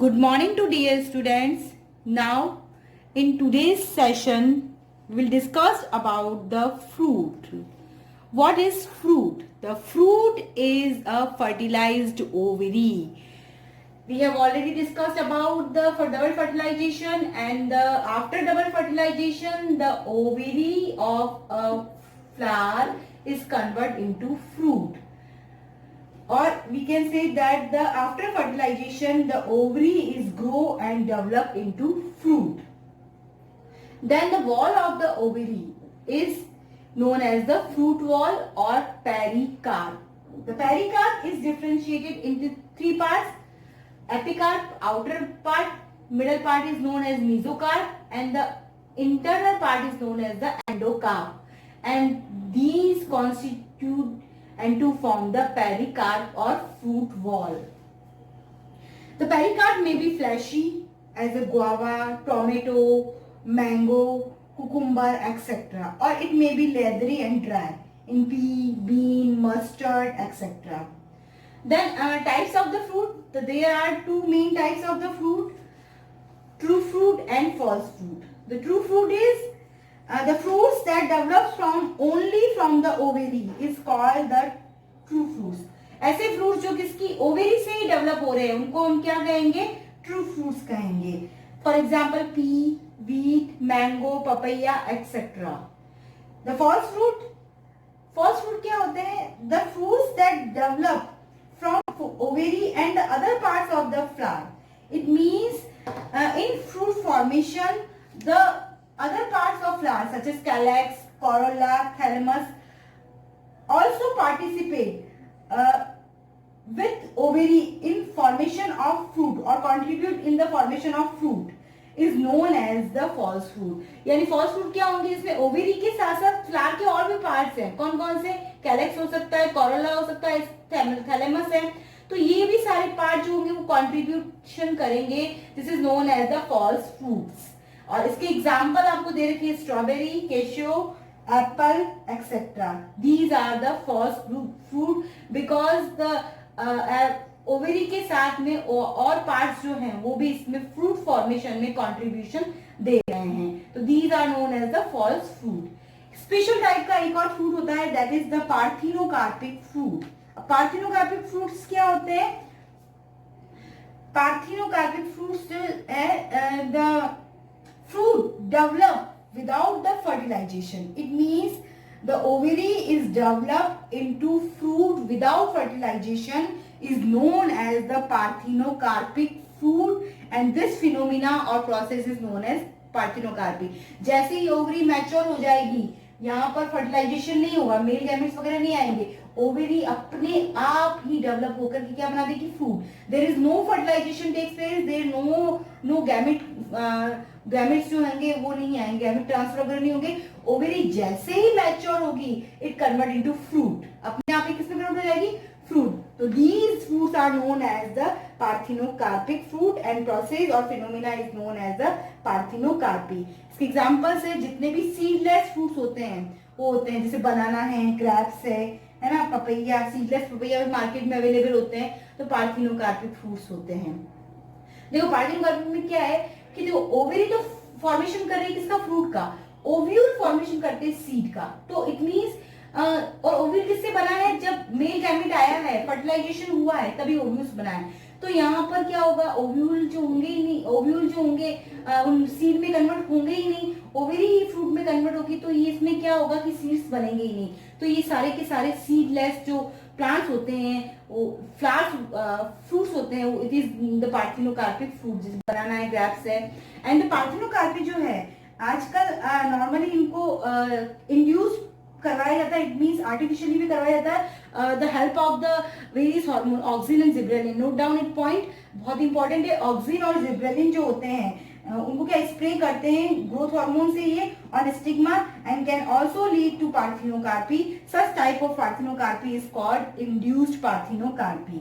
Good morning to dear students. Now in today's session we'll discuss about the fruit. What is fruit? The fruit is a fertilized ovary. We have already discussed about the double fertilization and after double fertilization the ovary of a flower is converted into fruit. Or we can say that the after fertilization the ovary is grow and develop into fruit. Then the wall of the ovary is known as the fruit wall or pericarp. The pericarp is differentiated into three parts. Epicarp, outer part, middle part is known as mesocarp and the internal part is known as the endocarp. And these constitute and to form the pericarp or fruit wall. The pericarp may be fleshy as a guava, tomato, mango, cucumber, etc. Or it may be leathery and dry in pea, bean, mustard, etc. Then types of the fruit. There are two main types of the fruit. True fruit and false fruit. The true fruit is the fruits that develops only from the ovary is called the true fruits. ऐसे fruits जो किसकी ovary से ही develop हो रहे हैं उनको हम क्या कहेंगे? True fruits कहेंगे. For example, pea, wheat, mango, papaya, etc. The false fruit क्या होते हैं? The fruits that develop from ovary and the other parts of the flower. It means in fruit formation the other parts of flower such as calyx, corolla, thalamus also participate with ovary in formation of fruit or contribute in the formation of fruit is known as the false fruit. यानी false fruit क्या होंगे? इसमें ovary के साथ साथ flower के और भी parts हैं. कौन कौन से? calyx हो सकता है, corolla हो सकता है, thalamus है. तो ये भी सारे पार्ट जो होंगे वो कंट्रीब्यूशन करेंगे. This is known as the false fruits. और इसके एग्जांपल आपको दे रखे हैं strawberry, cashew, apple etcetera. These are the false fruit because the ovary के साथ में और पार्ट्स जो हैं वो भी इसमें फ्रूट फॉर्मेशन में कंट्रीब्यूशन दे रहे हैं. तो these are known as the false fruit. Special type का एक और फ्रूट होता है that is the parthenocarpic fruit. Parthenocarpic fruits क्या होते हैं? पार्थिनोकार्पिक फ्रूट्स जो है the fruit develop without the fertilization. It means the ovary is develop into fruit without fertilization is known as the parthenocarpic fruit and this phenomena और process is known as parthenocarpy. जैसे ही ovary mature हो जाएगी यहाँ पर fertilisation नहीं होगा, male gametes वगैरह नहीं आएंगे, ओवरी अपने आप ही डेवलप होकर के क्या बना देगी? Fruit. There is no fertilization takes place, there no gametes जो होंगे वो नहीं आएंगे, गैमेट ट्रांसफर वगैरह नहीं होंगे. ओवरी जैसे ही मैच्योर होगी इट कन्वर्ट इनटू फ्रूट. अपने आप ही किसमें कन्वर्ट हो जाएगी? फ्रूट. तो these fruits are known as the parthenocarpic fruit and process or phenomena is known as the parthenocarpy. इसके एग्जांपल्स है जितने भी सीडलेस फ्रूट्स होते हैं वो होते हैं जैसे बनाना है, ग्रेप्स है ना, पपैया. सीडलेस पपैया भी मार्केट में अवेलेबल होते हैं. तो पार्थिनोकार्पिक फ्रूट्स होते हैं. देखो पार्थिनोकार्पिक में क्या है कि देखो ओवरी तो फॉर्मेशन कर रही है किसका? फ्रूट का. ओव्यूल फॉर्मेशन करते हैं सीड का. तो इट मींस और ओव्यूल किससे बना है? जब मेल गैमेट आया है, फर्टिलाइजेशन हुआ है तभी ओव्यूल्स बना है. तो यहाँ पर क्या होगा? ओव्यूल जो होंगे ही नहीं, ओव्यूल जो होंगे उन सीड में कन्वर्ट होंगे ही नहीं, ओवरी ही फ्रूट में कन्वर्ट होगी. तो ये इसमें क्या होगा कि सीड्स बनेंगे ही नहीं. तो ये सारे के सारे सीडलेस जो प्लांट्स होते हैं वो फ्लावर्स फ्रूट्स होते हैं. It is the parthenocarpic fruit. जैसे बनाना है, ग्रेप्स है. एंड द पार्थिनोकार्पी जो है आजकल नॉर्मली इनको इंड्यूस करवाया जाता है. इट मींस आर्टिफिशियली भी करवाया जाता है. The help of the various hormone auxin and gibberellin. Note down it point, बहुत इंपॉर्टेंट है. ऑक्सिन और जिब्रेलिन जो होते हैं उनको क्या स्प्रे करते हैं ग्रोथ हार्मोन से ये on stigma and can also lead to parthenocarpy. Such type of parthenocarpy is called induced parthenocarpy.